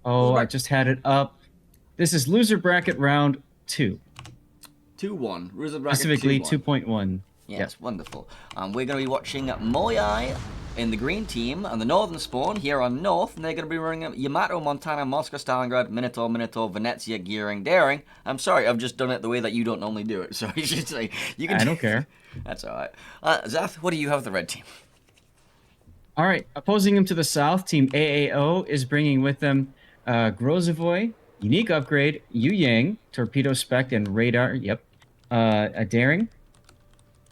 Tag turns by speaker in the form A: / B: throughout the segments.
A: Oh, I just had it up. This is loser bracket round 2,
B: 2-1. Loser bracket
A: specifically
B: 2-1.
A: 2.1. Yep.
B: Yes, wonderful. We're going to be watching MOYAI in the green team and the northern spawn here on north, and they're going to be running Yamato, Montana, Moscow, Stalingrad, Minotaur, Venezia, Gearing, Daring. I'm sorry, I've just done it the way that you don't normally do it, so you should say you can.
A: I don't care.
B: That's all right. Zath, what do you have the red team?
A: All right, opposing him to the south, Team AAO is bringing with them Grozovoy, Unique Upgrade, Yu Yang, Torpedo Spec, and Radar. Yep. A Daring.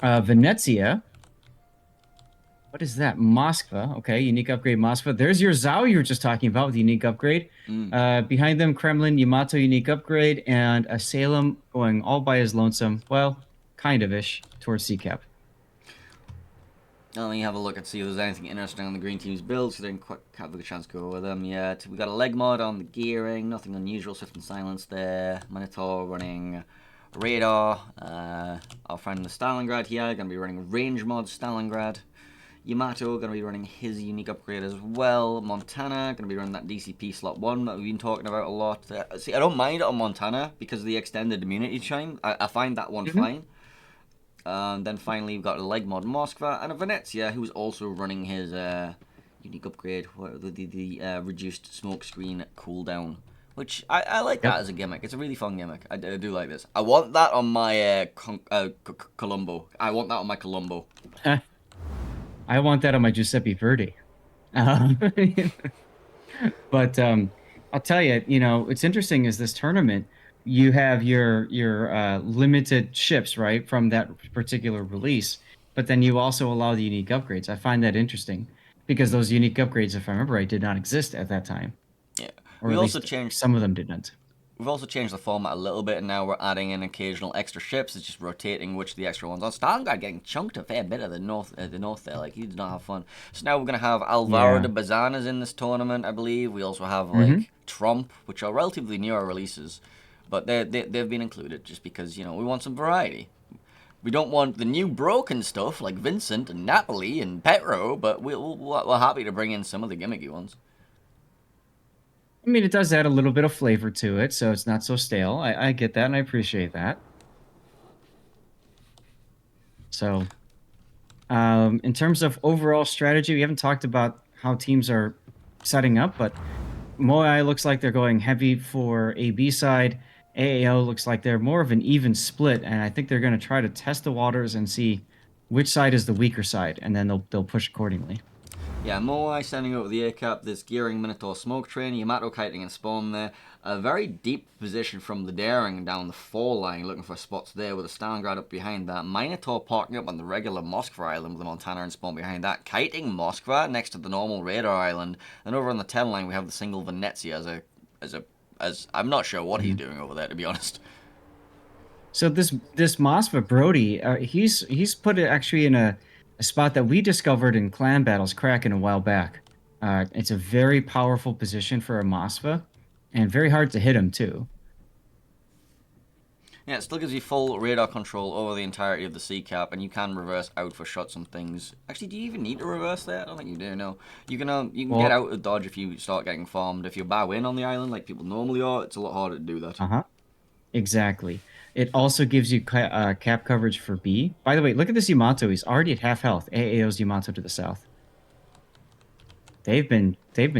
A: Venezia. What is that? Moskva. Okay, Unique Upgrade Moskva. There's your Zhao you were just talking about with Unique Upgrade. Behind them, Kremlin, Yamato Unique Upgrade, and a Salem going all by his lonesome. Well, kind of ish towards CCAP.
B: Let me have a look and see if there's anything interesting on the green team's builds, because I didn't quite have a chance to go over them yet. We got a leg mod on the gearing, nothing unusual, swift and silence there. Minotaur running radar. Our friend the Stalingrad here, going to be running range mod Stalingrad. Yamato going to be running his unique upgrade as well. Montana going to be running that DCP slot 1 that we've been talking about a lot. See, I don't mind it on Montana because of the extended immunity chain. I find that one fine. Then finally, we've got a leg mod Moskva and a Venezia, who's also running his unique upgrade, the reduced smoke screen cooldown, which I like that as a gimmick. It's a really fun gimmick. I do like this. I want that on my Colombo. I want that on my Colombo.
A: I want that on my Giuseppe Verdi. But I'll tell you, it's interesting is this tournament, you have your limited ships, right, from that particular release, but then you also allow the unique upgrades. I find that interesting because those unique upgrades, if I remember right, did not exist at that time,
B: Yeah.
A: or
B: We
A: at
B: also
A: least
B: changed
A: some of them didn't.
B: We've also changed the format a little bit, and now we're adding in occasional extra ships. It's just rotating which the extra ones are. Stalingrad getting chunked a fair bit at the north there. Like, he did not have fun. So now we're going to have Alvaro
A: Yeah.
B: de Bazanas in this tournament, I believe. We also have,
A: Hmm.
B: like, Trump, which are relatively newer releases. But they've been included just because, we want some variety. We don't want the new broken stuff like Vincent and Napoli and Petro, but we're happy to bring in some of the gimmicky ones.
A: I mean, it does add a little bit of flavor to it, so it's not so stale. I get that and I appreciate that. So, in terms of overall strategy, we haven't talked about how teams are setting up, but Moai looks like they're going heavy for AB side. AAO looks like they're more of an even split, and I think they're going to try to test the waters and see which side is the weaker side, and then they'll push accordingly.
B: Yeah, Moai sending over the A-cap, this Gearing Minotaur smoke train, Yamato kiting and spawn there. A very deep position from the Daring down the 4 line, looking for spots there with a Stalingrad up behind that. Minotaur parking up on the regular Moskva island with the Montana and spawn behind that. Kiting Moskva next to the normal radar island. And over on the 10 line we have the single Venezia as I'm not sure what he's doing over there, to be honest.
A: So this Mosfa Brody, he's put it actually in a spot that we discovered in Clan Battles Kraken a while back. It's a very powerful position for a Mosfa, and very hard to hit him too.
B: Yeah, it still gives you full radar control over the entirety of the sea cap, and you can reverse out for shots and things. Actually, do you even need to reverse there? I don't think you do. No, you can get
A: Well,
B: out of dodge if you start getting farmed. If you're bow in on the island like people normally are, it's a lot harder to do that.
A: uh-huh, exactly. It also gives you cap coverage for B. By the way, look at this Yamato. He's already at half health. AAO's Yamato to the south. They've been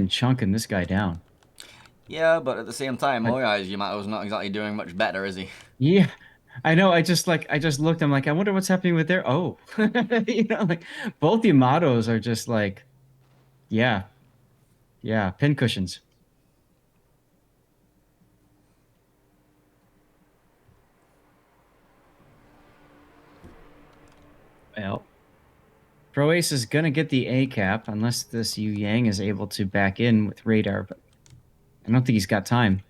A: chunking this guy down.
B: Yeah, but at the same time,
A: But
B: Moyai's Yamato's not exactly doing much better, is he?
A: yeah, I know. I just looked. I'm like, I wonder what's happening with their. Oh, like both Yamatos are just like, yeah, yeah, pincushions. Well, Pro Ace is gonna get the A cap unless this Yu Yang is able to back in with radar, but I don't think he's got time.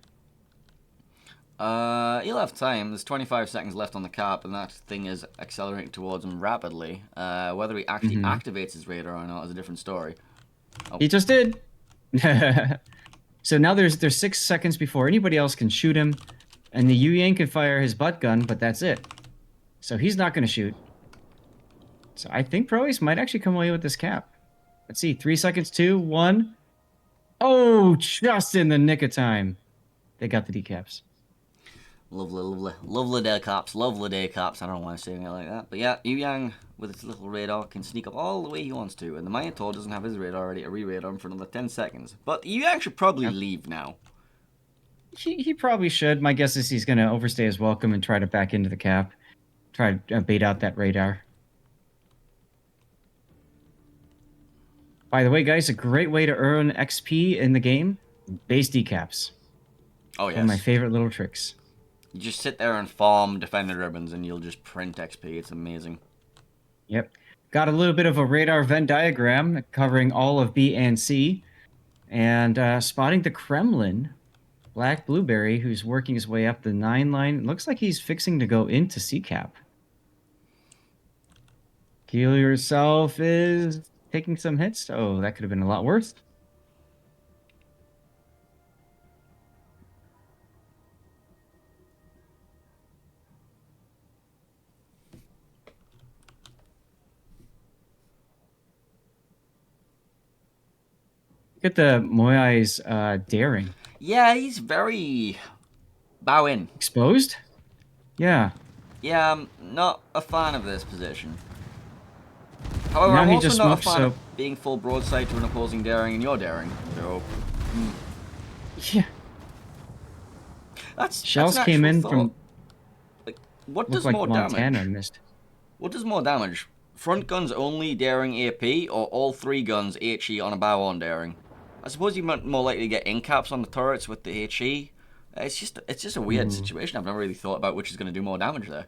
B: He'll have time. There's 25 seconds left on the cap, and that thing is accelerating towards him rapidly. Whether he actually
A: Hmm.
B: activates his radar or not is a different story. Oh,
A: He just did. So now there's 6 seconds before anybody else can shoot him, and the Yu Yang can fire his butt gun, but that's it. So he's not gonna shoot. So I think Pro Ace might actually come away with this cap. Let's see, 3 seconds, two, one. Oh, just in the nick of time. They got the decaps.
B: Lovely, lovely, lovely day cops, lovely day cops. I don't know why I'm saying it like that, but yeah, Yu Yang with its little radar can sneak up all the way he wants to, and the Minotaur doesn't have his radar ready to re-radar him for another 10 seconds. But Yu Yang should probably
A: Yep.
B: leave now.
A: He probably should. My guess is he's going to overstay his welcome and try to back into the cap. Try to bait out that radar. By the way, guys, a great way to earn XP in the game, base decaps.
B: Oh
A: One of my
B: yes,
A: favorite little tricks.
B: you just sit there and farm defender ribbons, and you'll just print XP. It's amazing.
A: Yep. Got a little bit of a radar Venn diagram covering all of B and C. And spotting the Kremlin, Black Blueberry, who's working his way up the 9 line. Looks like he's fixing to go into C cap. Keel yourself is taking some hits. Oh, that could have been a lot worse. Look at the MOYAI's daring.
B: Yeah, he's very bow in.
A: Exposed? Yeah.
B: Yeah, I'm not a fan of this position. However,
A: Now
B: I'm
A: he
B: also
A: just
B: not a
A: smokes,
B: fan
A: so...
B: of being full broadside to an opposing daring and you're daring. So
A: Yeah.
B: that's
A: Shells
B: an
A: came
B: actual
A: in
B: thought.
A: from...
B: Like, what
A: Looked
B: does
A: like
B: more
A: Montana
B: damage?
A: missed.
B: What does more damage? Front guns only daring AP, or all three guns HE on a bow on daring? I suppose you might more likely to get in caps on the turrets with the HE. It's just a weird
A: Mhm.
B: situation. I've never really thought about which is going to do more damage there.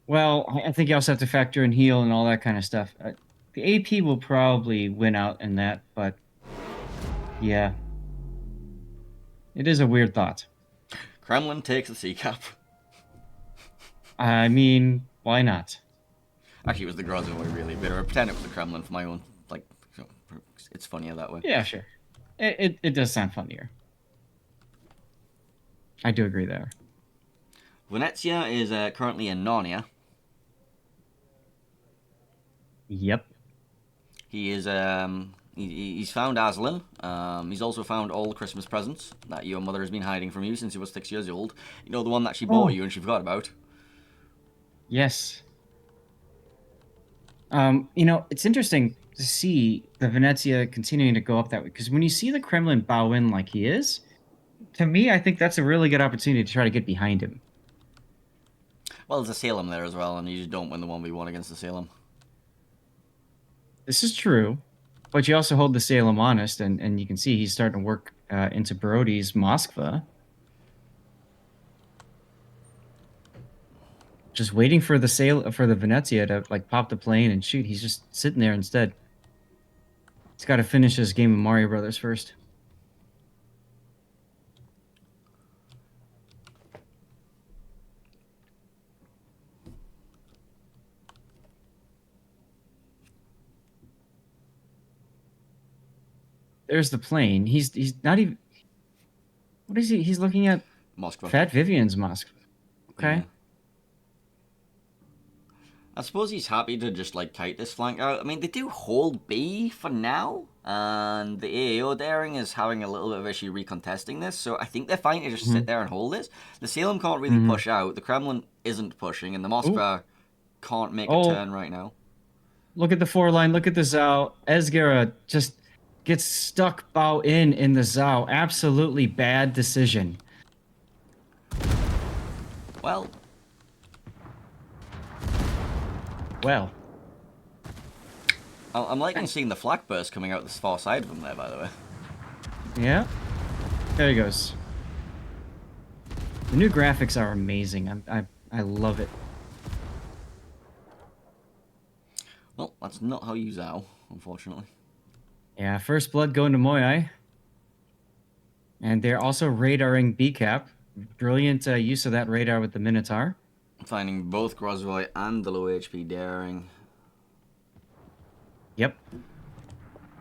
A: Well, I think you also have to factor in heal and all that kind of stuff. The AP will probably win out in that, but yeah, it is a weird thought.
B: Kremlin takes the C cap.
A: I mean, why not?
B: Actually, it was the Grozovoi really, but I pretend it was the Kremlin for my own. Like, it's funnier that way.
A: Yeah, sure. It does sound funnier. I do agree there.
B: Venezia is currently in Narnia.
A: Yep.
B: He is he's found Aslan. He's also found all the Christmas presents that your mother has been hiding from you since you were 6 years old. You know, the one that she bought
A: Oh,
B: you and she forgot about.
A: yes. It's interesting to see the Venezia continuing to go up that way because when you see the Kremlin bow in like he is, to me, I think that's a really good opportunity to try to get behind him.
B: Well, there's a Salem there as well, and you just don't win the 1v1 against the Salem.
A: This is true, but you also hold the Salem honest, and you can see he's starting to work into Brody's Moskva. Just waiting for the Venezia to like pop the plane and shoot. He's just sitting there instead. He's got to finish his game of Mario Brothers first. There's the plane. He's not even. What is he? He's looking at
B: Moskva.
A: Fat Vivian's Moskva. Okay.
B: Yeah. I suppose he's happy to just like kite this flank out. I mean, they do hold B for now, and the AAO daring is having a little bit of issue recontesting this. So I think they're fine to just sit there and hold this. The Salem can't really push out. The Kremlin isn't pushing, and the Moskva can't make a
A: Oh.
B: turn right now.
A: Look at the 4 line. Look at the Zhao. Esgara just gets stuck bow in the Zhao. Absolutely bad decision.
B: Well,
A: Well,
B: I'm liking seeing the flak burst coming out this far side of them there, by the way.
A: yeah. There he goes. The new graphics are amazing. I love it.
B: Well, that's not how you Zhao, unfortunately.
A: Yeah, first blood going to Moyai. And they're also radaring B-Cap. Brilliant use of that radar with the Minotaur.
B: Finding both Grozvoy and the low HP daring.
A: Yep.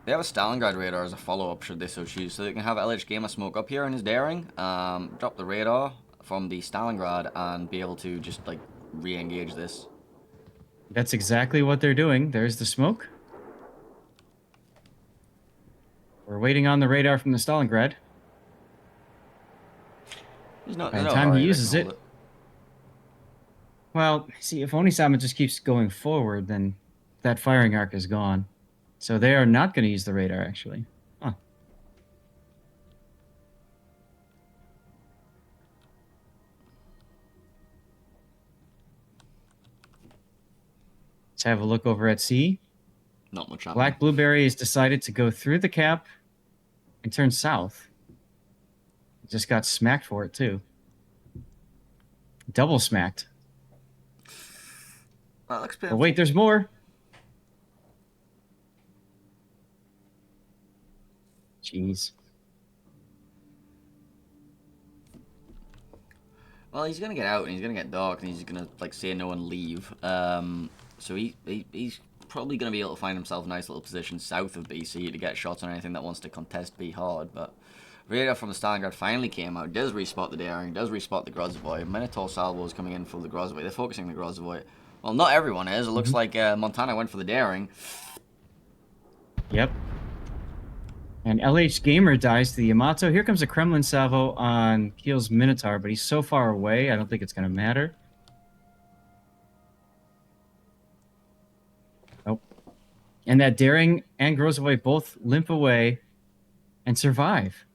B: They have a Stalingrad radar as a follow-up should they so choose, so they can have LH Gamer smoke up here in his daring, drop the radar from the Stalingrad and be able to just like re-engage this.
A: That's exactly what they're doing. There's the smoke. We're waiting on the radar from the Stalingrad. By
B: There's
A: the
B: no
A: time he
B: hurry. They can
A: uses
B: hold
A: it,
B: it.
A: well, see, if Onisama just keeps going forward, then that firing arc is gone. So they are not going to use the radar, actually. Huh. Let's have a look over at sea.
B: Not much happening.
A: Black Blueberry has decided to go through the cap and turn south. Just got smacked for it, too. Double smacked.
B: That looks
A: But
B: painful.
A: wait, there's more. Jeez.
B: Well, he's gonna get out and he's gonna get dark and he's gonna like say no and leave. So he's probably gonna be able to find himself a nice little position south of BC to get shots on anything that wants to contest B hard. But radar from the Stalingrad finally came out. Does respot the Daring. Does respot the Grozavoy. Minotaur Salvo is coming in for the Grozavoy. They're focusing the Grozavoy. Well, not everyone is. It looks like Montana went for the Daring.
A: Yep. And LH Gamer dies to the Yamato. Here comes a Kremlin salvo on Keel's Minotaur, but he's so far away, I don't think it's going to matter. Oh. And that Daring and Grozavoy both limp away and survive.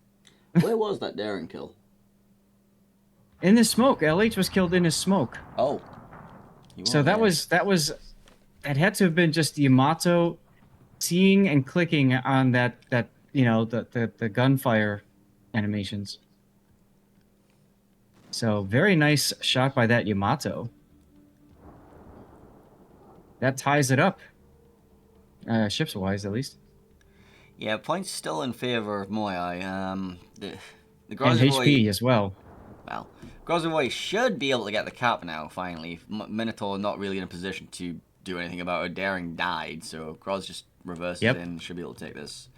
B: Where was that Daring kill?
A: In the smoke. LH was killed in his smoke.
B: Oh.
A: So that had to have been just Yamato seeing and clicking on that the gunfire animations. So very nice shot by that Yamato. That ties it up. Ships wise, at least.
B: Yeah, points still in favor of MOYAI. The
A: And
B: Grozavoy,
A: HP as well.
B: well, Grozavoy should be able to get the cap now, finally. Minotaur not really in a position to do anything about it. Daring died, so Groz just reverses in, should be able to take this.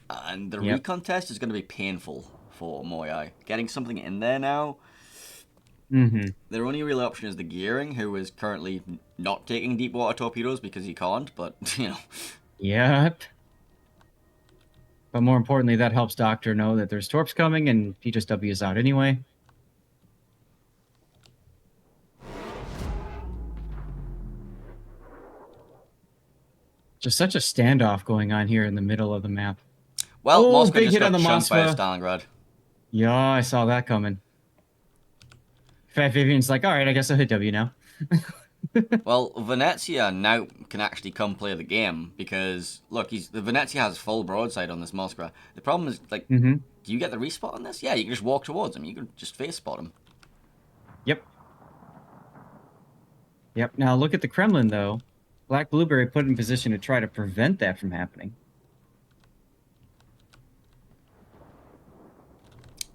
B: And the recon test is going to be painful for MOYAI. Getting something in there now, their only real option is the Gearing, who is currently not taking deep water torpedoes because he can't, but, you know.
A: Yep. But more importantly, that helps Doctor know that there's torps coming, and he just W's out anyway. Just such a standoff going on here in the middle of the map.
B: Well,
A: oh,
B: Moscow
A: big
B: just
A: hit
B: got
A: on the
B: chunked by a
A: Moskva.
B: Stalingrad.
A: Yeah, I saw that coming. Fat Vivian's like, all right, I guess I'll hit W now.
B: Well, Venezia now can actually come play the game because, look, the Venezia has full broadside on this Moskva. The problem is, like, do you get the respot on this? Yeah, you can just walk towards him. You can just face spot him.
A: Yep. Yep. Now look at the Kremlin, though. Black Blueberry put in position to try to prevent that from happening.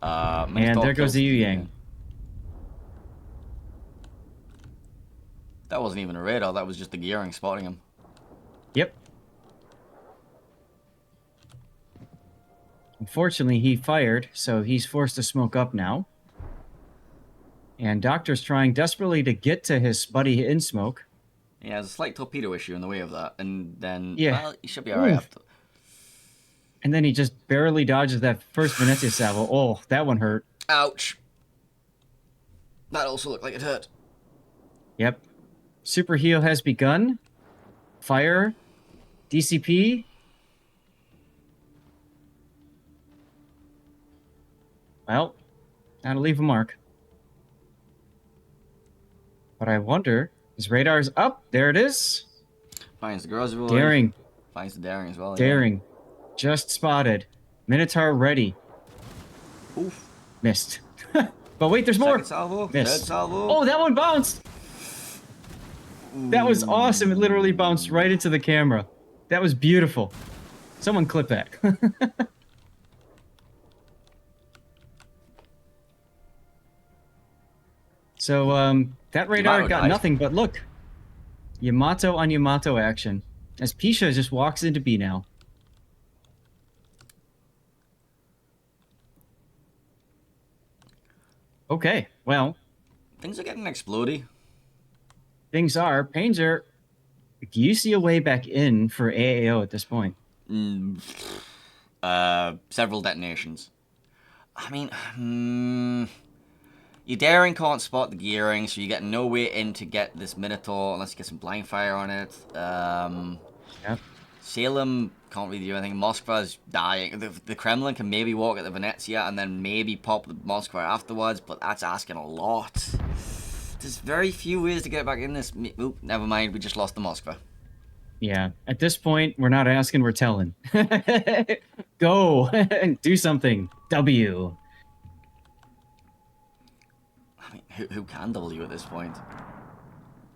A: And there goes the Yu Yang.
B: That wasn't even a radar. That was just the Gearing spotting him.
A: Yep. Unfortunately, he fired, so he's forced to smoke up now. And Doctor's trying desperately to get to his buddy in smoke.
B: Yeah, there's a slight torpedo issue in the way of that. And then, well, he should be alright after.
A: And then he just barely dodges that first Venezia salvo. Oh, that one hurt.
B: Ouch. That also looked like it hurt.
A: Yep. Super heal has begun. Fire. DCP. Well, gotta leave a mark. But I wonder, his radar's up. There it is.
B: Finds the Grozavoy.
A: Daring.
B: Finds the Daring as well.
A: Daring.
B: Yeah.
A: Just spotted. Minotaur ready.
B: Oof.
A: Missed. But wait, there's more.
B: Second salvo.
A: Missed.
B: Third salvo.
A: Oh, that one bounced. That was awesome. It literally bounced right into the camera. That was beautiful. Someone clip that. So, that radar got nothing, but look. Yamato on Yamato action. As Pisha just walks into B now. Okay, well.
B: Things are getting explodey.
A: Things are. Painter, do you see a way back in for AAO at this point?
B: several detonations. I mean, your daring can't spot the gearing, so you get no way in to get this Minotaur unless you get some blind fire on it.
A: Yep.
B: Salem can't really do anything. Moskva's dying. The Kremlin can maybe walk at the Venezia and then maybe pop the Moskva afterwards, but that's asking a lot. There's very few ways to get back in this. Oop, never mind, we just lost the Moskva.
A: Yeah. At this point, we're not asking, we're telling. Go and do something. W.
B: I mean, who can W at this point?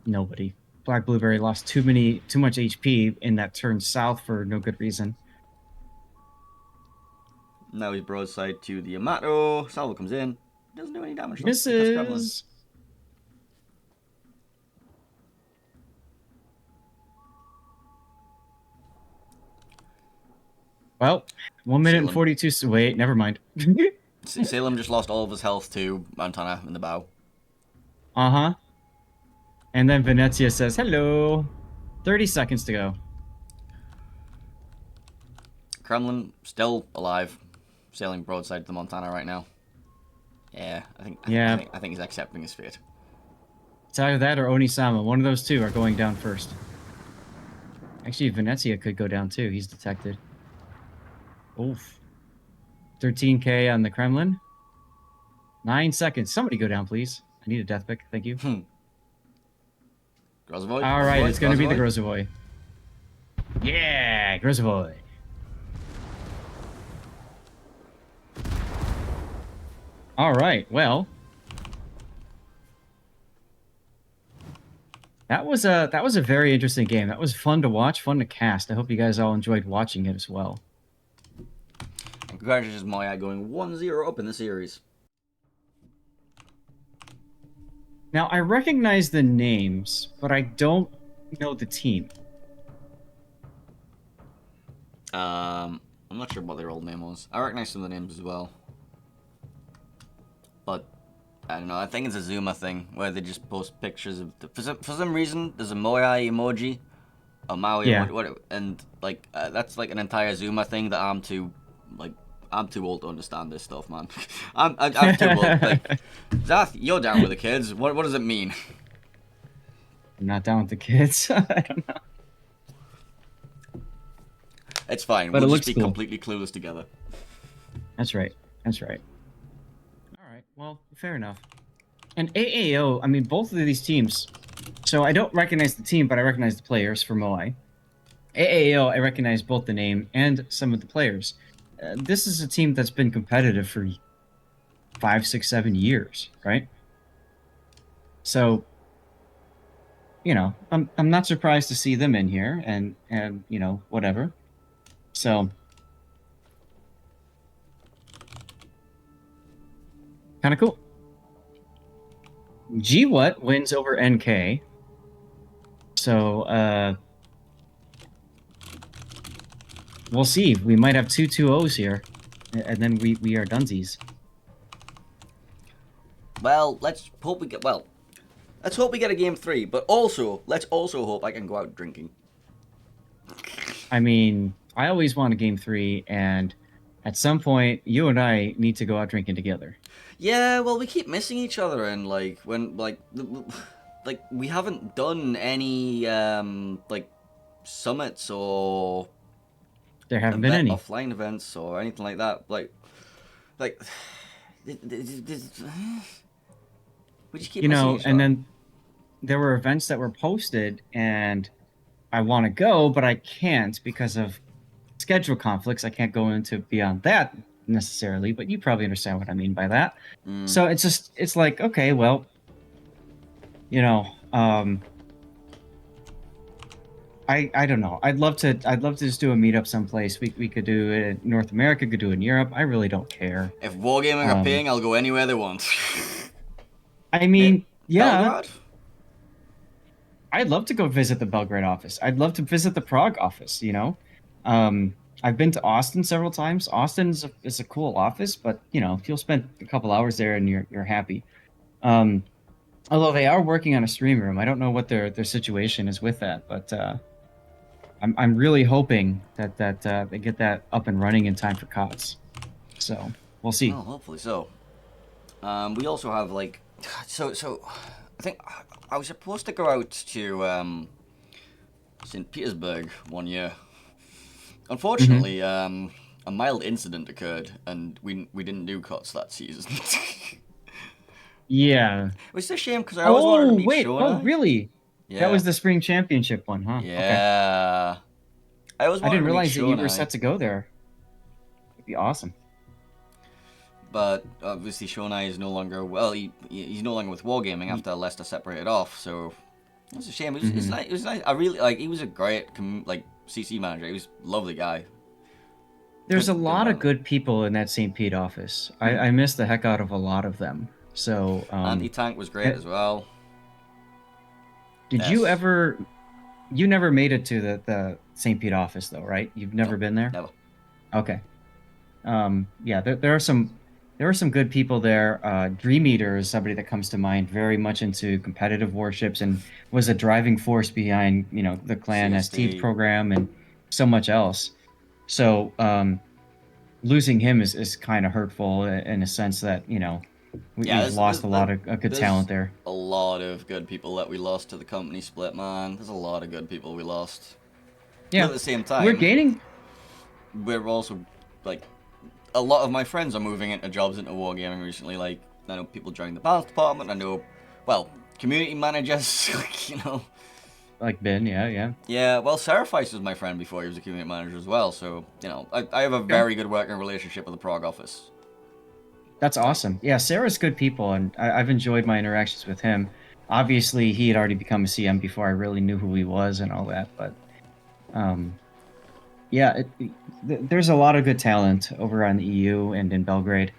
A: Nobody. Black Blueberry lost too much HP in that turn south for no good reason.
B: Now he's broadside to the Yamato. Salvo comes in. Doesn't do any damage.
A: Misses. Well, 1 minute and
B: Salem.
A: 42. Wait, never mind.
B: Salem just lost all of his health to Montana in the bow.
A: Uh-huh. And then Venezia says, hello. 30 seconds to go.
B: Kremlin still alive, sailing broadside to the Montana right now. Yeah, I think he's accepting his fate.
A: It's either that or Onisama. One of those two are going down first. Actually, Venezia could go down too. He's detected. Oof. 13k on the Kremlin. 9 seconds. Somebody go down, please. I need a death pick. Thank you.
B: Grozovoy.
A: All right, it's going to be the Grozovoy. Yeah, Grozovoy. All right, well. That was a very interesting game. That was fun to watch, fun to cast. I hope you guys all enjoyed watching it as well.
B: And congratulations, MOYAI, going 1-0 up in the series.
A: Now, I recognize the names, but I don't know the team.
B: I'm not sure what their old name was. I recognize some of the names as well. But, I don't know, I think it's a Zuma thing, where they just post pictures of... For some reason, there's a MOYAI emoji, a Maui emoji, and, like, that's, like, an entire Zuma thing that I'm too old to understand this stuff, man. I'm too old. Like, Zath, you're down with the kids. What does it mean?
A: I'm not down with the kids. I don't know.
B: It's fine.
A: But
B: we'll
A: it
B: just
A: looks
B: be
A: cool.
B: completely clueless together.
A: That's right. That's right. All right. Well, fair enough. And AAO, I mean, both of these teams. So I don't recognize the team, but I recognize the players for MOI. AAO, I recognize both the name and some of the players. This is a team that's been competitive for 5, 6, 7 years, right? So, you know, I'm not surprised to see them in here, and you know, whatever. So, kind of cool. GWhat wins over NK. So, we'll see. We might have 2 2-0s here, and then we are dunsies.
B: Well, let's hope we get a game 3, but also let's also hope I can go out drinking.
A: I mean, I always want a game 3, and at some point, you and I need to go out drinking together.
B: Yeah, well, we keep missing each other, and like we haven't done any like summits or
A: There haven't been any
B: offline events or anything like that. Like we just keep
A: you
B: missing
A: know,
B: each
A: and
B: other.
A: then there were events that were posted, and I want to go, but I can't because of schedule conflicts. I can't go into beyond that necessarily, but you probably understand what I mean by that. So it's like, okay, well, you know, I don't know. I'd love to just do a meetup someplace. We could do it in North America, could do it in Europe. I really don't care.
B: If Wargaming are paying, I'll go anywhere they want.
A: I mean, yeah.
B: Belgrade?
A: I'd love to go visit the Belgrade office. I'd love to visit the Prague office, you know? I've been to Austin several times. Austin is a cool office, but, you know, if you'll spend a couple hours there and you're happy. Although they are working on a stream room. I don't know what their situation is with that, but I'm really hoping that they get that up and running in time for COTS. So we'll see.
B: Well, hopefully so. We also have like, so I think I was supposed to go out to St. Petersburg one year.
A: Hmm.
B: Unfortunately, a mild incident occurred, and we didn't do cuts that season.
A: Yeah.
B: Which is a shame because I always wanted to
A: Oh
B: meet
A: wait. Oh
B: Shonai.
A: really? That
B: Yeah,
A: was the spring championship one, huh? Okay.
B: yeah. I always
A: I
B: wanted
A: didn't
B: to meet
A: realize that you were
B: Shonai,
A: set to go there. It'd be awesome.
B: but obviously Shonai is no longer well. He's no longer with Wargaming
A: Y-
B: after Leicester separated off. So it's a shame.
A: mhm.
B: It was nice. I really like. He was a great like CC manager. He was a lovely guy.
A: There's a
B: Good
A: lot of
B: man.
A: good people in that St. Pete office.
B: Hmm.
A: I miss the heck out of a lot of them. So,
B: Anti tank was great
A: eh,
B: as well.
A: did you
B: Yes.
A: ever? You never made it to the St. Pete office though, right? You've
B: No.
A: never been there.
B: Never.
A: Okay. Yeah, there are some good people there. Dream Eater is somebody that comes to mind, very much into competitive warships and was a driving force behind, the Clan ST
B: CST.
A: program and so much else. So, losing him is kind of hurtful in a sense that,
B: Yeah,
A: we've lost a lot of good
B: there's
A: talent there.
B: a lot of good people that we lost to the company split, man. There's a lot of good people we lost. But
A: Yeah.
B: at the same
A: We're
B: time,
A: gaining.
B: we're also like a lot of my friends are moving into jobs into wargaming recently. Like I know people joining the balance department. I know, well, community managers. Like,
A: Like Ben, yeah, yeah.
B: yeah. Well, Seraphis was my friend before he was a community manager as well. So I have a
A: Okay.
B: very good working relationship with the Prague office.
A: That's awesome. Yeah, Sarah's good people, and I've enjoyed my interactions with him. Obviously, he had already become a CM before I really knew who he was and all that. But um, yeah, there's a lot of good talent over on the EU and in Belgrade.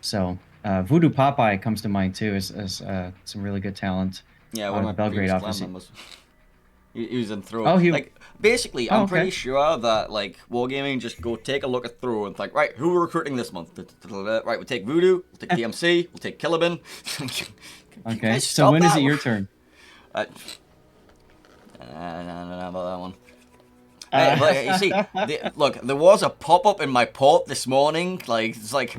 A: So Voodoo Popeye comes to mind too, as some really good talent
B: Yeah,
A: out
B: one
A: of
B: of
A: the
B: my
A: Belgrade
B: previous clan
A: office.
B: members. He was in Throw.
A: Oh, he.
B: Like, basically,
A: Oh,
B: I'm
A: okay.
B: pretty sure that, like, Wargaming just go take a look at Throw and think, right, who we're recruiting this month? Right, we'll take Voodoo, we'll take DMC, we'll take Killabin. Can you guys
A: Okay. So
B: stop
A: when is
B: that?
A: it your turn?
B: I don't know about that one.
A: Uh,
B: But you see, look, there was a pop-up in my port this morning. Like, it's like,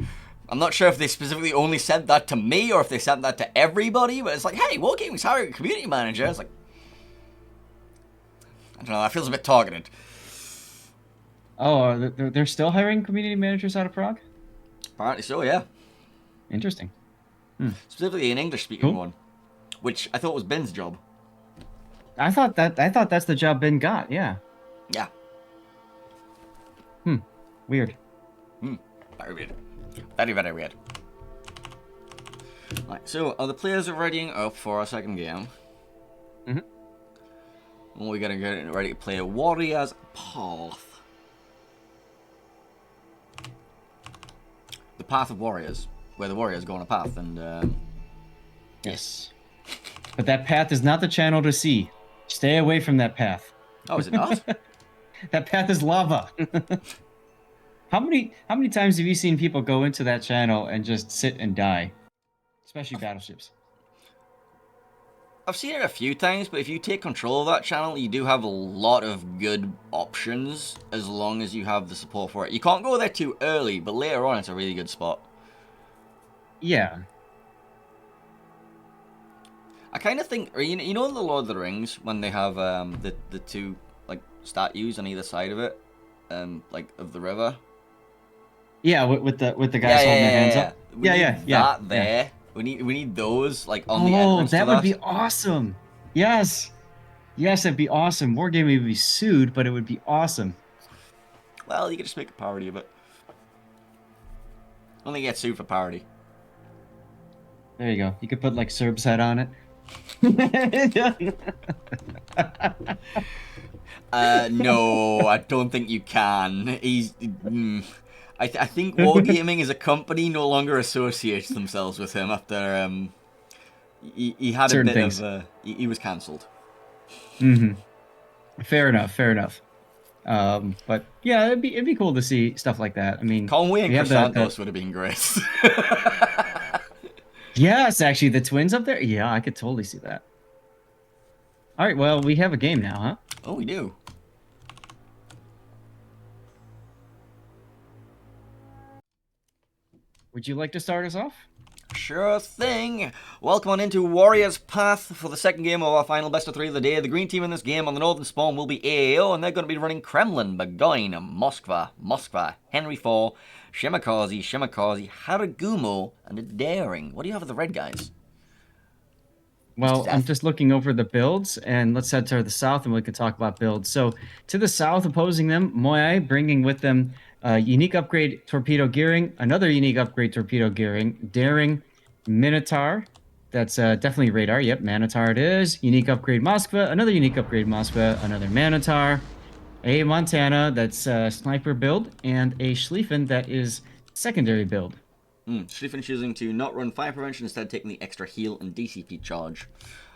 B: I'm not sure if they specifically only sent that to me or if they sent that to everybody, but it's like, hey, Wargaming's hiring a community manager. It's like, I don't know, that feels a bit targeted.
A: oh, they're still hiring community managers out of Prague?
B: Apparently so, yeah.
A: Interesting. Hmm.
B: Specifically an English speaking
A: Cool.
B: one, which I thought was Ben's job.
A: I thought that's the job Ben got. Yeah.
B: Yeah.
A: Hmm. Weird.
B: Hmm. Very weird. Very, very weird. Right, so are the players readying up for our second game?
A: Hmm.
B: And we're gonna get ready to play Warriors Path. The Path of Warriors, where the warriors go on a path and
A: Yes. But that path is not the channel to see. Stay away from that path.
B: oh, is it not?
A: That path is lava. How many times have you seen people go into that channel and just sit and die? Especially battleships.
B: I've seen it a few times, but if you take control of that channel, you do have a lot of good options as long as you have the support for it. You can't go there too early, but later on it's a really good spot.
A: Yeah.
B: I kind of think, or you know in the Lord of the Rings when they have the two like statues on either side of it, like of the river.
A: Yeah, with the
B: Yeah,
A: guys
B: yeah,
A: holding their
B: yeah,
A: hands
B: yeah,
A: up.
B: yeah. We
A: Yeah,
B: need
A: yeah, yeah,
B: that
A: yeah.
B: there. We need those like on the
A: Oh,
B: entrance to
A: that would be
B: that.
A: awesome. Yes. Yes, that'd be awesome. Wargaming would be sued, but it would be awesome.
B: Well, you can just make a parody of it. Only get sued for parody.
A: There you go. You could put like Serb's head on it.
B: No, I don't think you can. I think Wargaming as a company no longer associates themselves with him after he had a
A: Certain
B: bit of
A: things.
B: he was cancelled.
A: Hmm. Fair enough. Fair enough. But yeah, it'd be cool to see stuff like that. I mean,
B: Conway and
A: we have that.
B: Chrysanthos would have been great.
A: Yes, actually, the twins up there. Yeah, I could totally see that. All right, well, we have a game now, huh?
B: Oh, we do.
A: would you like to start us off?
B: Sure thing. Welcome on into Warriors Path for the second game of our final best of three of the day. The green team in this game on the northern spawn will be AAO, and they're going to be running Kremlin, Burgoyne, Moskva, Henry IV, Shimakaze, Haragumo, and Daring. What do you have of the red guys? Mr.
A: Well, I'm
B: Death.
A: just looking over the builds, and let's head to the south, and we can talk about builds. So, to the south, opposing them, MOYAI, bringing with them unique upgrade torpedo gearing, another unique upgrade torpedo gearing, daring, Minotaur. That's definitely radar. Yep, Minotaur it is. Unique upgrade Moskva, another unique upgrade Moskva, another Minotaur, a Montana that's sniper build, and a Schlieffen that is secondary build.
B: Schlieffen choosing to not run fire prevention, instead taking the extra heal and DCP charge.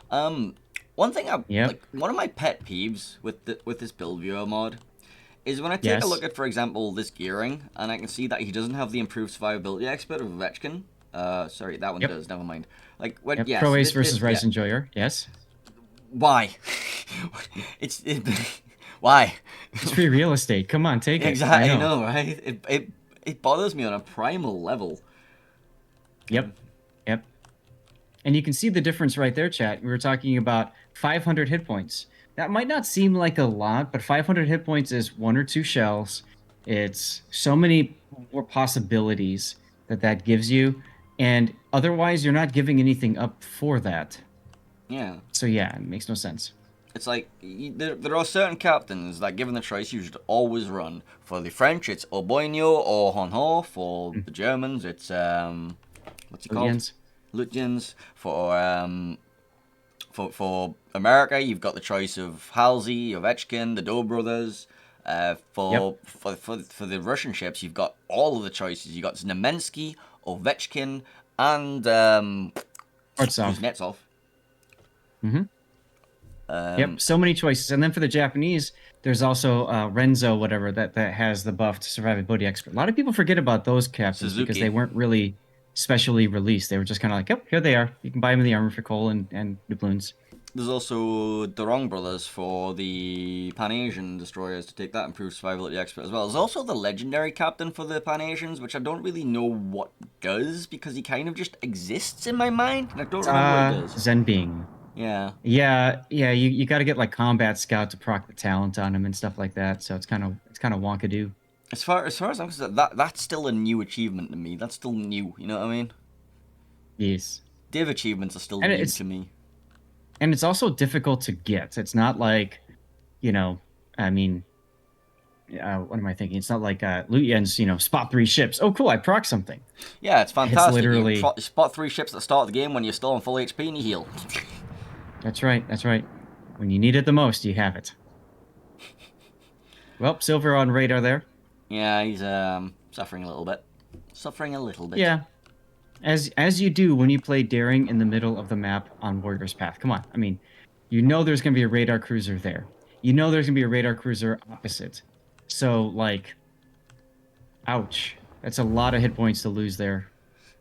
B: One thing
A: Yep.
B: one of my pet peeves with this build viewer mod is when I take a
A: Yes.
B: look at, for example, this gearing, and I can see that he doesn't have the improved survivability expert of Ovechkin. Sorry, that one
A: Yep.
B: does. Never mind. Like, when
A: Yep.
B: yes,
A: Pro Ace
B: this,
A: versus Rice
B: yeah.
A: Enjoyer. Yes.
B: Why? Why?
A: It's free real estate. Come on, take it.
B: Exactly.
A: I
B: I
A: know.
B: know, right? It bothers me on a primal level.
A: Yep. Yep. And you can see the difference right there, chat. We were talking about 500 hit points. That might not seem like a lot, but 500 hit points is one or two shells. It's so many more possibilities that gives you. And otherwise, you're not giving anything up for that.
B: Yeah.
A: So, yeah, it makes no sense.
B: It's like, there are certain captains that, given the choice, you should always run. For the French, it's Oboino or Honho. For the Germans, it's, what's he called?
A: Lutyens.
B: Lutyens. For America, you've got the choice of Halsey, Ovechkin, the Doe brothers. For the Russian ships, you've got all of the choices. You've got Znamensky, Ovechkin, and
A: Artsov.
B: Kuznetsov.
A: Mm-hmm. Yep, so many choices. And then for the Japanese, there's also Renzo, whatever, that has the buff to survivability expert. A lot of people forget about those captains because
B: Suzuki.
A: they weren't really specially released. They were just kind of like, oh, here they are. You can buy them in the armor for coal and doubloons.
B: There's also the Wrong brothers for the Pan-Asian destroyers to take that improved survivability expert as well. There's also the legendary captain for the Pan-Asians, which I don't really know what does, because he kind of just exists in my mind, and I don't remember what he does.
A: Zenbing.
B: Yeah.
A: Yeah, you got to get like combat scout to proc the talent on him and stuff like that. So it's kind of wonkadoo.
B: As far as I'm concerned, that's still a new achievement to me. That's still new, you know what I mean?
A: Yes.
B: Div achievements are still
A: And
B: new
A: it's
B: to me.
A: and it's also difficult to get. It's not like, I mean, what am I thinking? It's not like Lutyens, spot 3 ships. Oh, cool, I proc something.
B: Yeah, it's fantastic.
A: It's literally...
B: You spot 3 ships at the start of the game when you're still on full HP and you heal.
A: That's right. When you need it the most, you have it. Well, Silver on radar there.
B: Yeah, he's suffering a little bit.
A: Yeah. As you do when you play Daring in the middle of the map on Warrior's Path. Come on. I mean, you know there's going to be a radar cruiser there. You know there's going to be a radar cruiser opposite. So, like, ouch. That's a lot of hit points to lose there,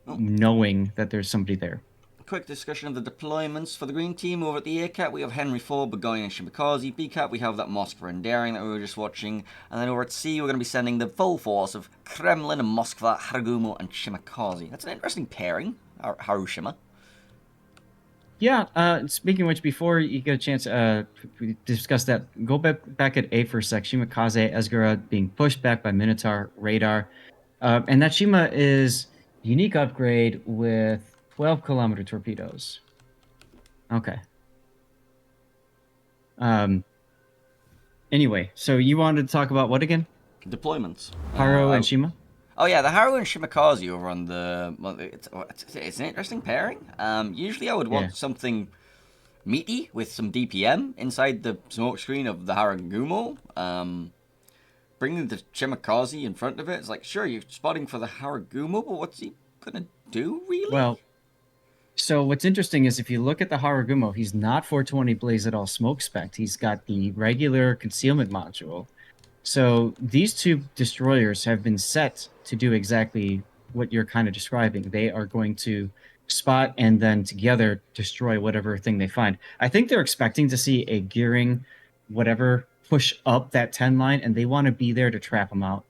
A: knowing that there's somebody there.
B: Quick discussion of the deployments for the green team. Over at the A Cat, we have Henry IV, Burgoyne, and Shimakaze. B Cat, we have that Moskva and Daring that we were just watching. And then over at C, we're going to be sending the full force of Kremlin and Moskva, Haragumo, and Shimakaze. That's an interesting pairing, Harushima.
A: Yeah, speaking of which, before you get a chance we discuss that, go back at A for a sec. Shimakaze, Esgara being pushed back by Minotaur, Radar. And that Shima is unique upgrade with 12-kilometer torpedoes. Okay. Anyway, so you wanted to talk about what again?
B: Deployments.
A: Haro and Shima?
B: Oh yeah, the Haru and Shimakaze over on the... Well, it's an interesting pairing. Usually I would want something meaty with some DPM inside the smoke screen of the Haragumo. Bringing the Shimakaze in front of it, it's like, sure, you're spotting for the Haragumo, but what's he gonna do, really?
A: Well, so what's interesting is if you look at the Haragumo, he's not 420 Blaze at all smoke spec. He's got the regular concealment module. So these two destroyers have been set to do exactly what you're kind of describing. They are going to spot and then together destroy whatever thing they find. I think they're expecting to see a gearing, whatever, push up that 10 line, and they want to be there to trap them out.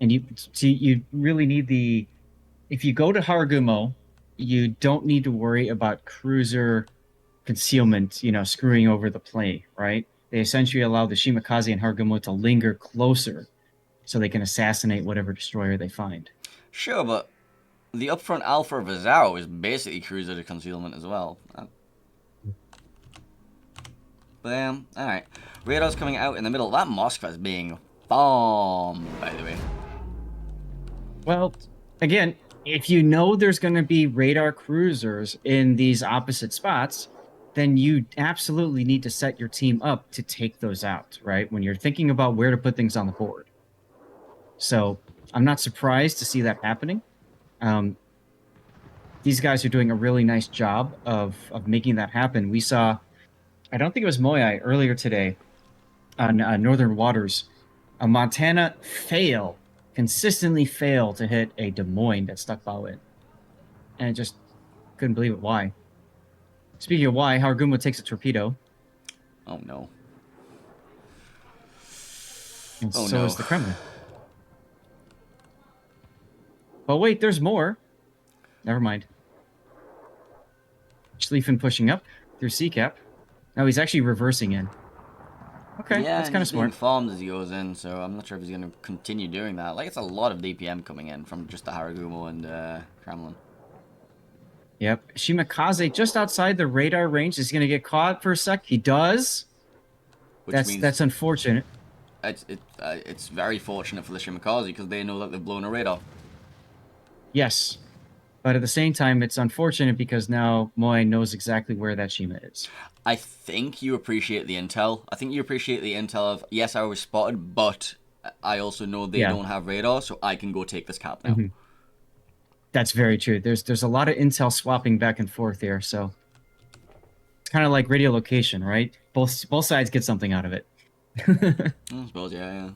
A: And you see, you really need the. If you go to Haragumo, you don't need to worry about cruiser concealment, screwing over the play, right? They essentially allow the Shimakaze and Haragumo to linger closer so they can assassinate whatever destroyer they find.
B: Sure, but the upfront alpha of a Zao is basically cruiser to concealment as well. But alright. Radar's coming out in the middle. That Moskva's being bombed, by the way.
A: Well, again, if you know there's going to be radar cruisers in these opposite spots, then you absolutely need to set your team up to take those out, right? When you're thinking about where to put things on the board. So I'm not surprised to see that happening. Um, these guys are doing a really nice job of making that happen. We saw, I don't think it was MOYAI earlier today on Northern Waters, a Montana consistently fail to hit a Des Moines that stuck bow in. And I just couldn't believe it. Why? Speaking of why, Haragumo takes a torpedo,
B: Oh no.
A: and
B: Oh
A: so
B: no.
A: is the Kremlin. But wait, there's more. Never mind. Schlieffen pushing up through CCAP. Now he's actually reversing in. Okay,
B: Yeah,
A: that's
B: and
A: kind of
B: he's being
A: smart.
B: farmed as he goes in, so I'm not sure if he's going to continue doing that. Like, it's a lot of DPM coming in from just the Haragumo and Kremlin.
A: Yep. Shimakaze just outside the radar range is going to get caught for a sec. He does.
B: Which
A: That's
B: means
A: that's unfortunate.
B: it's very fortunate for the Shimakaze because they know that they've blown a radar.
A: Yes. But at the same time, it's unfortunate because now Moy knows exactly where that Shima is.
B: I think you appreciate the intel. I think you appreciate the intel of, yes, I was spotted, but I also know they
A: Yeah.
B: don't have radar, so I can go take this cap now.
A: Mhm. That's very true. There's a lot of intel swapping back and forth here, so it's kind of like radio location, right? Both sides get something out of it.
B: I suppose, yeah.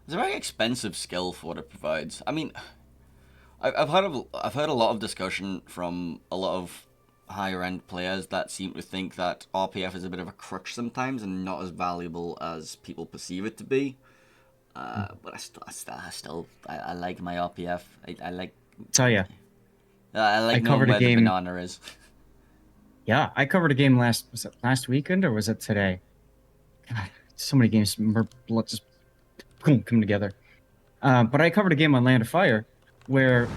B: It's a very expensive skill for what it provides. I mean, I've heard a lot of discussion from a lot of higher end players that seem to think that RPF is a bit of a crutch sometimes and not as valuable as people perceive it to be. But I like my RPF.
A: Tell ya,
B: I
A: I
B: like knowing
A: covered a
B: where the
A: game.
B: banana is.
A: Yeah, I covered a game last weekend or was it today? God, so many games just come together. But I covered a game on Land of Fire where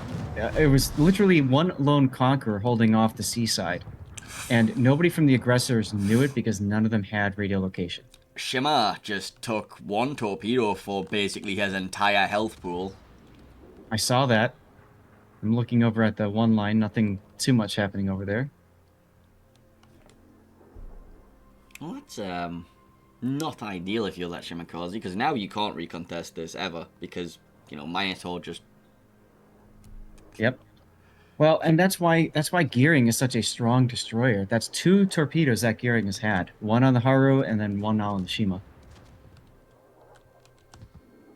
A: it was literally one lone conqueror holding off the seaside, and nobody from the aggressors knew it because none of them had radio location.
B: Shima just took one torpedo for basically his entire health pool.
A: I saw that. I'm looking over at the one line. Nothing too much happening over there.
B: Well, that's not ideal if you're that Shimakaze, because now you can't recontest this ever because Minotaur just.
A: Yep. Well, and that's why Gearing is such a strong destroyer. That's two torpedoes that Gearing has had. One on the Haru and then one now on the Shima.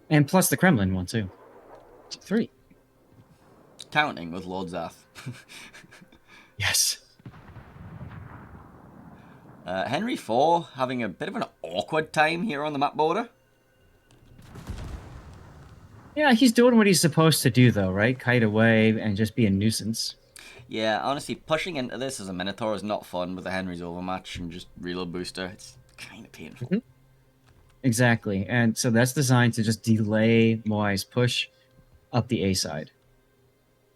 A: And plus the Kremlin one too. So three.
B: Counting with Lord Zath.
A: Yes.
B: Henry IV having a bit of an awkward time here on the map border.
A: Yeah, he's doing what he's supposed to do though, right? Kite away and just be a nuisance.
B: Yeah, honestly, pushing into this as a Minotaur is not fun with the Henry's overmatch and just reload booster. It's kind of painful.
A: Mhm. Exactly. And so that's designed to just delay Moai's push up the A side.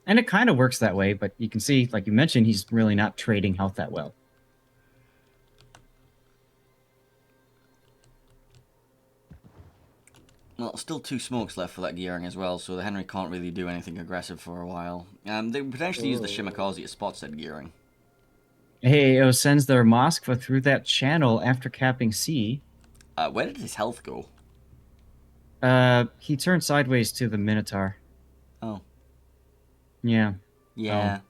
A: And it kind of works that way, but you can see, like you mentioned, he's really not trading health that well.
B: Well, still two smokes left for that gearing as well, so the Henry can't really do anything aggressive for a while. They could potentially use the Shimakaze to spot said gearing.
A: AAO sends their Moskva through that channel after capping C.
B: Where did his health go?
A: He turned sideways to the Minotaur.
B: Oh.
A: Yeah.
B: Yeah.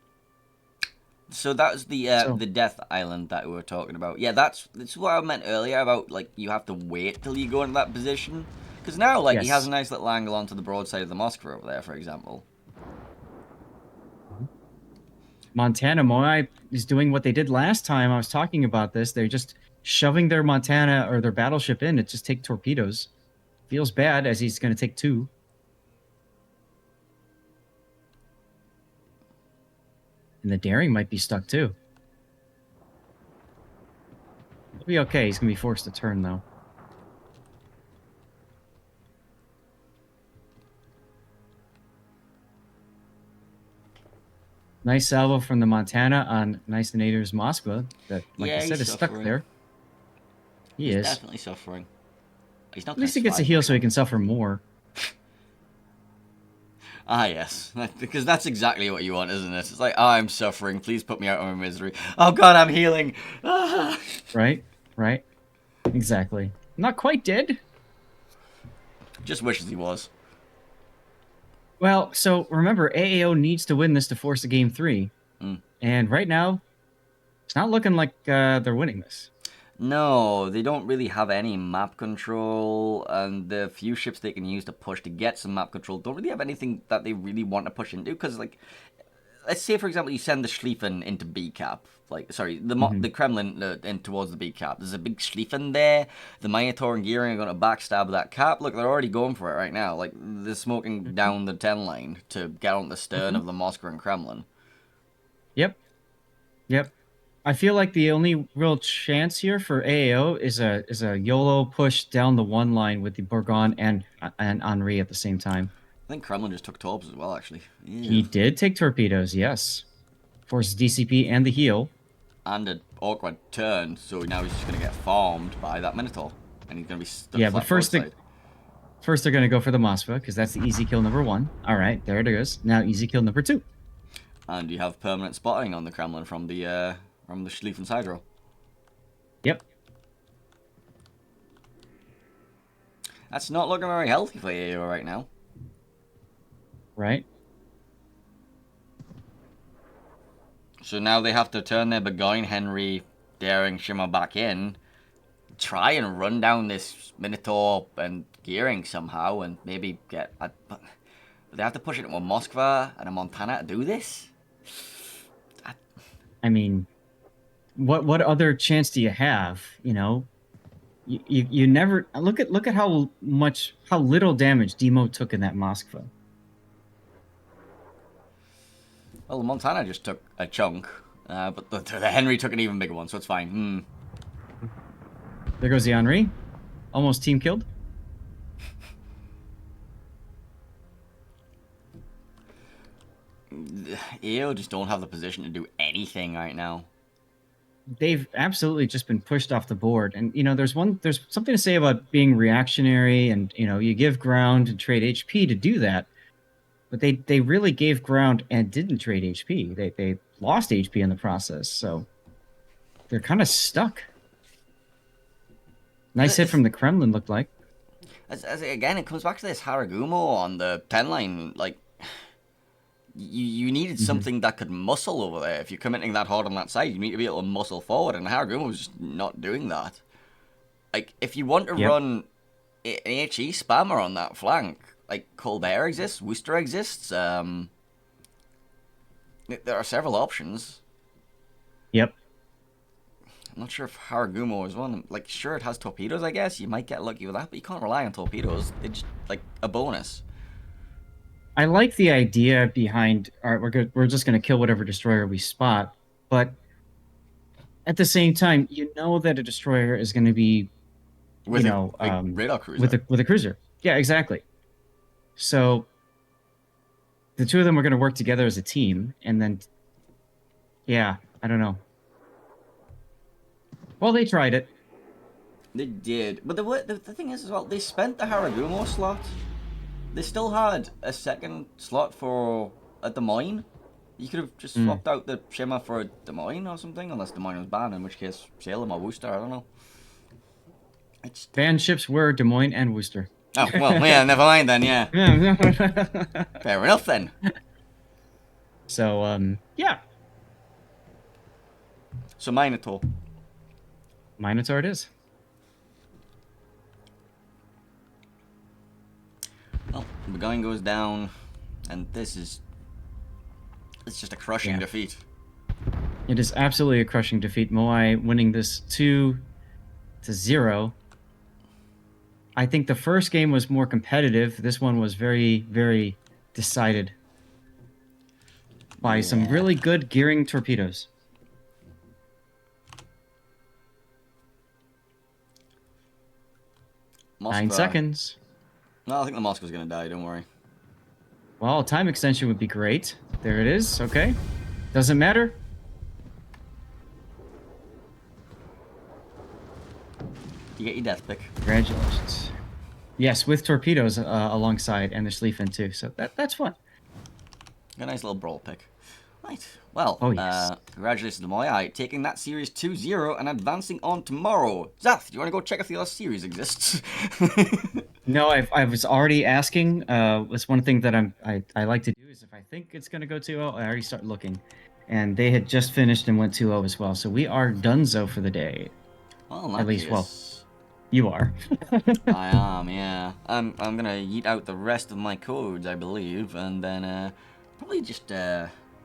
B: So that was the Death Island that we were talking about. Yeah, that's what I meant earlier about, like, you have to wait till you go into that position. Because now, like, he has a nice little angle onto the broadside of the Moskva over there, for example.
A: Montana Moai is doing what they did last time I was talking about this. They're just shoving their Montana or their battleship in to just take torpedoes. Feels bad as he's going to take two. And the daring might be stuck too. He'll be okay. He's gonna be forced to turn though. Nice salvo from the Montana on Nice Nader's Moskva. That, like I
B: Yeah,
A: said,
B: he's
A: is stuck
B: suffering.
A: there. He
B: He's
A: is.
B: definitely suffering. He's not
A: At
B: going to
A: least he gets a
B: survive
A: heal
B: much
A: so he
B: longer.
A: can suffer more.
B: Ah, yes. Because that's exactly what you want, isn't it? It's like, oh, I'm suffering. Please put me out of my misery. Oh, God, I'm healing. Ah.
A: Right? Right? Exactly. Not quite dead.
B: Just wishes he was.
A: Well, so remember, AAO needs to win this to force a game 3.
B: Mm.
A: And right now, it's not looking like they're winning this.
B: No, they don't really have any map control, and the few ships they can use to push to get some map control don't really have anything that they really want to push into. Because, like, let's say, for example, you send the Schlieffen into B cap. Like, sorry,
A: Mhm.
B: the Kremlin in towards the B cap. There's a big Schlieffen there. The Minotaur and Gearing are going to backstab that cap. Look, they're already going for it right now. Like, they're smoking
A: Mhm.
B: down the 10 line to get on the stern
A: Mhm.
B: of the Moscow and Kremlin.
A: Yep. Yep. I feel like the only real chance here for AAO is a YOLO push down the one line with the Bourgogne and Henri at the same time.
B: I think Kremlin just took Torps as well, actually.
A: He
B: Ew.
A: did take torpedoes, yes. Forces DCP and the heal.
B: And an awkward turn, so now he's just going to get farmed by that Minotaur. And he's going to be stuck
A: Yeah, but
B: flat broadside.
A: first they're gonna go for the Moskva, because that's the easy kill number 1. Alright, there it is. Now easy kill number 2.
B: And you have permanent spotting on the Kremlin from the Schlieffen Hydro.
A: Yep.
B: That's not looking very healthy for AAO right now.
A: Right?
B: So now they have to turn their Burgoyne, Henry, Daring, Shimmer back in, try and run down this Minotaur and Gearing somehow, and maybe get. But they have to push it into a Moskva and a Montana to do this.
A: I mean, what other chance do you have? You know, you never look at how little damage Demo took in that Moskva.
B: Well, the Montana just took a chunk, but the Henry took an even bigger one, so it's fine.
A: There goes the Henri. Almost team killed.
B: AO just don't have the position to do anything right now.
A: They've absolutely just been pushed off the board. And there's something to say about being reactionary, and you give ground and trade HP to do that. But they really gave ground and didn't trade HP. They lost HP in the process, so they're kind of stuck. Nice hit from the Kremlin, looked like.
B: Again, it comes back to this Haragumo on the 10 line. Like, you needed something that could muscle over there. If you're committing that hard on that side, you need to be able to muscle forward, and Haragumo was just not doing that. Like, if you want to
A: Yep.
B: run an HE spammer on that flank, like Colbert exists, Worcester exists, there are several options.
A: Yep.
B: I'm not sure if Haragumo is one. Like, sure, it has torpedoes, I guess. You might get lucky with that, but you can't rely on torpedoes. They're just, like, a bonus.
A: I like the idea behind. All right, we're just gonna kill whatever destroyer we spot, but at the same time, you know that a destroyer is going to be,
B: With a big radar cruiser.
A: with a cruiser. Yeah, exactly. So the two of them are going to work together as a team, and then, yeah, I don't know. Well, they tried it.
B: They did. But the thing is, as well, they spent the Haragumo slot. They still had a second slot for a Des Moines. You could have just swapped out the Shimmer for a Des Moines or something, unless Des Moines was banned, in which case Salem or Worcester, I don't know. It's...
A: Banned ships were Des Moines and Worcester.
B: Oh, well, yeah, never mind then, yeah.
A: Yeah.
B: Fair enough then.
A: So, yeah.
B: So Minotaur.
A: Minotaur it is.
B: Well, Burgoyne goes down, and this is... It's just a crushing defeat.
A: It is absolutely a crushing defeat. Moai winning this 2-0. I think the first game was more competitive. This one was very, very decided. by some
B: Yeah.
A: really good gearing torpedoes. Nine
B: Moskva.
A: seconds.
B: No, I think the Moskva's gonna die. Don't worry.
A: Well, a time extension would be great. There it is. Okay. Doesn't matter.
B: You get your death pick.
A: Congratulations. Yes, with torpedoes alongside and the Sleefin too. So that's fun.
B: A nice little brawl pick. Right. Well,
A: Oh, yes.
B: congratulations to MOYAI taking that series 2-0 and advancing on tomorrow. Zath, do you want to go check if the other series exists?
A: No, I was already asking. It's one thing that I like to do is if I think it's gonna go 2-0, I already start looking. And they had just finished and went 2-0 as well. So we are donezo for the day.
B: Well, in that
A: At least,
B: case,
A: well, you are.
B: I am, yeah. I'm gonna yeet out the rest of my codes, I believe, and then probably just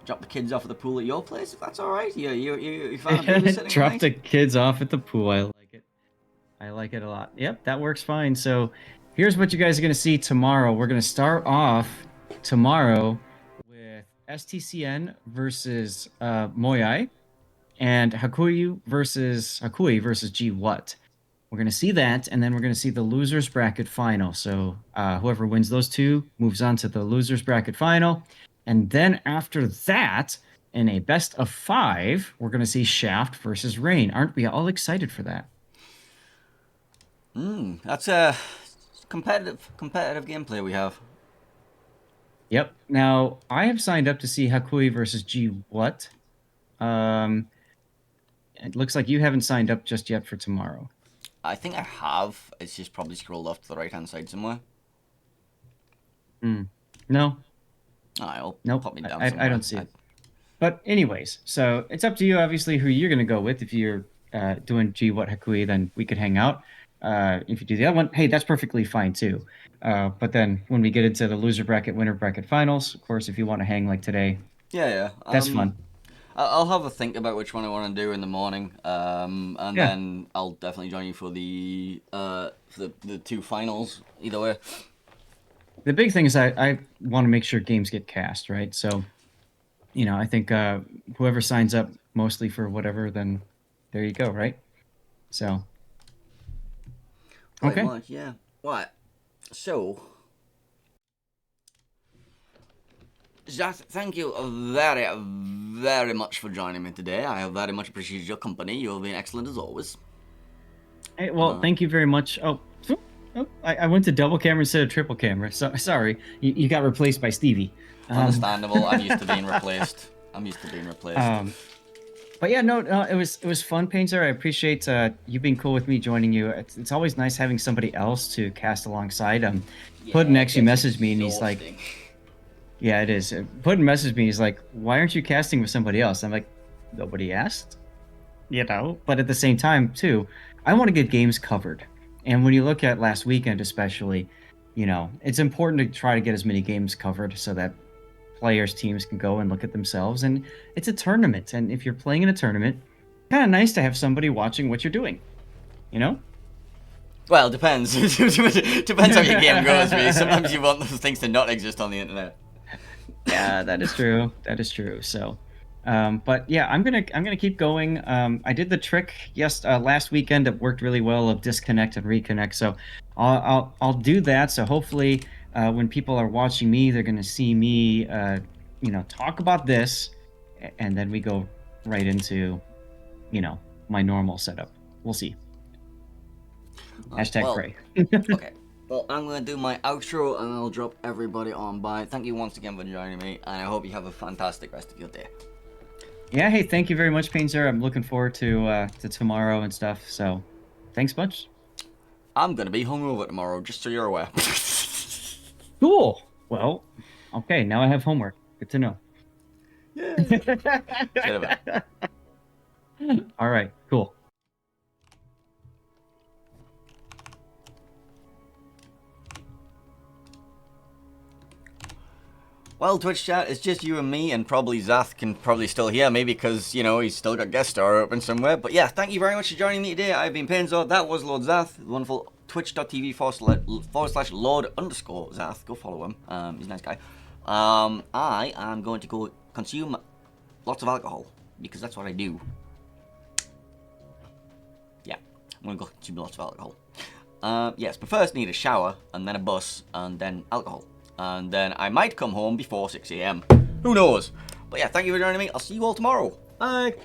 B: drop the kids off at the pool at your place, if that's all right. You found a babysitting
A: Drop
B: tonight?
A: the kids off at the pool. I like it. I like it a lot. Yep, that works fine. So here's what you guys are going to see tomorrow. We're going to start off tomorrow with STCN versus MOYAI and Hakui versus G What. We're going to see that, and then we're going to see the losers bracket final. So whoever wins those two moves on to the losers bracket final. And then after that, in a best of 5, we're going to see Shaft versus Rain. Aren't we all excited for that?
B: That's a competitive gameplay we have.
A: Yep. Now, I have signed up to see Hakui versus G What. It looks like you haven't signed up just yet for tomorrow.
B: I think I have. It's just probably scrolled off to the right-hand side somewhere.
A: No,
B: I'll
A: nope.
B: pop me down
A: I
B: somewhere.
A: don't see it. But anyways, so it's up to you, obviously, who you're going to go with. If you're doing G What Hakui, then we could hang out. If you do the other one, hey, that's perfectly fine too. But then when we get into the loser bracket, winner bracket finals, of course, if you want to hang like today,
B: Yeah.
A: that's fun.
B: I'll have a think about which one I want to do in the morning, and
A: Yeah.
B: then I'll definitely join you for the 2 finals. Either way.
A: The big thing is I want to make sure games get cast, right? So, I think whoever signs up mostly for whatever, then there you go, right? So,
B: Quite
A: okay.
B: much, yeah. Right. So, Zach, thank you very, very much for joining me today. I have very much appreciated your company. You've been excellent as always.
A: Hey, well, thank you very much. I went to double camera instead of triple camera. So sorry, you got replaced by Stevie.
B: Understandable. I'm used to being replaced.
A: But yeah, no, it was fun, Painter. I appreciate you being cool with me joining you. It's always nice having somebody else to cast alongside. Puddin actually messaged me and he's like, yeah, it is. Puddin messaged me. He's like, why aren't you casting with somebody else? I'm like, nobody asked, But at the same time, too, I want to get games covered. And when you look at last weekend, especially, it's important to try to get as many games covered so that players, teams can go and look at themselves. And it's a tournament. And if you're playing in a tournament, kind of nice to have somebody watching what you're doing,
B: Well, it depends. Depends how your game goes, really. Sometimes you want those things to not exist on the internet.
A: Yeah, that is true. That is true. So, but yeah, I'm gonna keep going. I did the trick last weekend. It worked really well of disconnect and reconnect. So, I'll do that. So hopefully, when people are watching me, they're gonna see me, talk about this, and then we go right into, my normal setup. We'll see. Hashtag pray.
B: Okay. Well, I'm going to do my outro and I'll drop everybody on by. Thank you once again for joining me, and I hope you have a fantastic rest of your day.
A: Yeah, hey, thank you very much, Painter. I'm looking forward to tomorrow and stuff. So, thanks much.
B: I'm going to be hungover tomorrow, just so you're aware.
A: Cool. Well, okay, now I have homework. Good to know.
B: Yeah.
A: All right, cool.
B: Well, Twitch chat, it's just you and me, and probably Zath can probably still hear me because, he's still got guest star open somewhere. But yeah, thank you very much for joining me today. I've been Painzo. That was Lord Zath, the wonderful twitch.tv/Lord_Zath. Go follow him. He's a nice guy. I am going to go consume lots of alcohol, because that's what I do. Yeah, I'm gonna go consume lots of alcohol. Yes, but first need a shower, and then a bus, and then alcohol. And then I might come home before 6 a.m. Who knows? But yeah, thank you for joining me. I'll see you all tomorrow. Bye!